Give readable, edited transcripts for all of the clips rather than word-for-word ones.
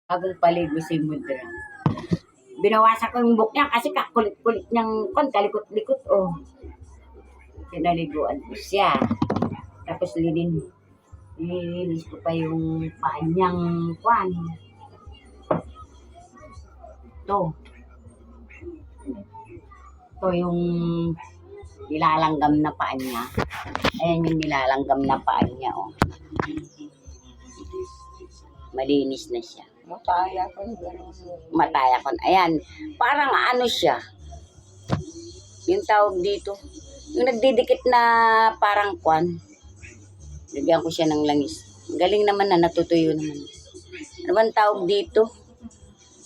Bagong paligo si Mudra. Binawasan ko yung buhok niya kasi kakulit-kulit niyang kalikot-likot, oh. Pinaliguan ko siya. Tapos lilinis ko pa yung paa niyang kwan. Ito yung nilalanggam na paa niya. Ayan yung nilalanggam na paa niya, oh. Malinis na siya. Mataya ko. Mataya ko. Ayan. Parang ano siya. Yung tawag dito. Yung nagdidikit na parang kwan. Lagyan ko siya ng langis. Galing naman na. Natutuyo naman. Ano ba ang tawag dito?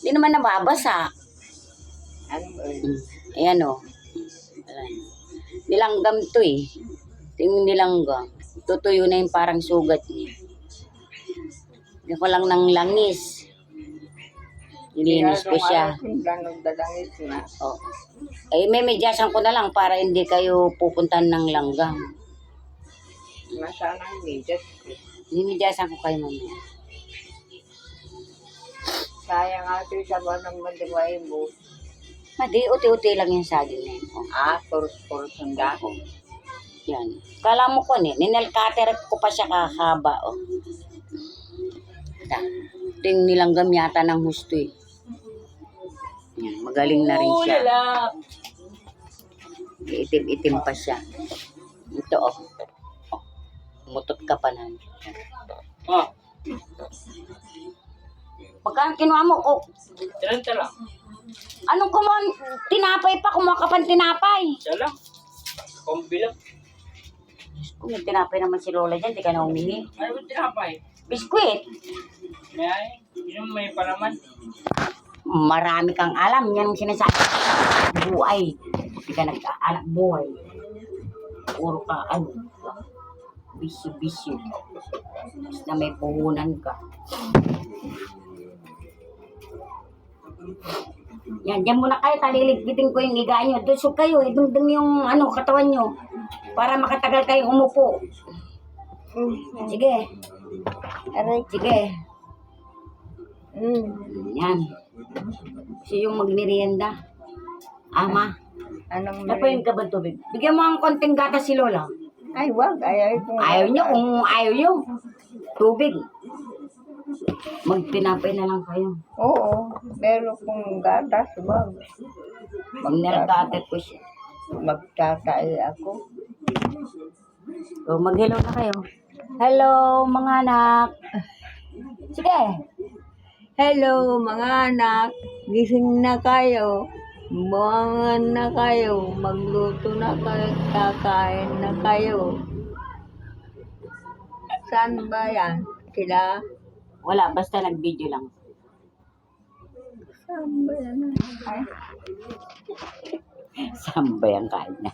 Hindi naman nababasa. Ano ba? Ayan o. Nilanggam to eh. Tingin nilanggam. Tutuyo na yung parang sugat niya. Lagyan ko lang ng langis. Nilinis ko siya. Oh. Eh, may medyasan ko na lang para hindi kayo pupuntan ng langgam. Masana yung medyas. Medyasan ko kayo mamaya. Sayang nga ito yung sabaw ng madiway mo. Madi, uti-uti lang yung saging na yun. Oh. Puros-puros ang dako. Yan. Kala mo ko ninel cutter ko pa siya kakaba. Oh. Ito yung nilanggam yata ng husto eh. Yan, magaling na rin siya. Itim-itim pa siya. Ito oh. Mutot ka pa na. Oh, Magkano kinuha mo? Oh. 30 lang. Anong kumuha? Tinapay pa. Kumuha ka pang tinapay. Isa lang. Kombi lang. Kung may tinapay naman si Lola dyan, di ka na humingi. Ano ba tinapay? Biskwit. Yung may pa naman. Marami kang alam. Yan ang sinasabi. Buhay. Hindi ka nagkaanak buhay. Puro ka, ano, bisyo-bisyo. Na may puhunan ka. Yan, dyan muna kayo. Taliligpitin ko yung higa nyo. Dusog kayo. Idungdung yung ano, katawan nyo. Para makatagal kayong umupo. Sige. Aray. Sige. Yan. Siya yung magmerienda. Ama. Anong Napayin ka ba tubig? Bigyan mo ang konting gatas si Lola. Ay, wag. Ayaw ko. Ayaw nyo, kung ayaw nyo. Tubig. Magtinapay na lang kayo. Oo. Meron kong gatas. Wag. Pag nilagatat ko siya. Magtatay ako. So, mag-hello na kayo. Hello, mga anak. Sige. Hello, mga anak. Gising na kayo. Buwangan na kayo. Magluto na kayo. Kakain na kayo. Saan ba yan? Sila? Wala, basta nag-video lang. Saan ba yan? Ay. Saan ba yung kain na?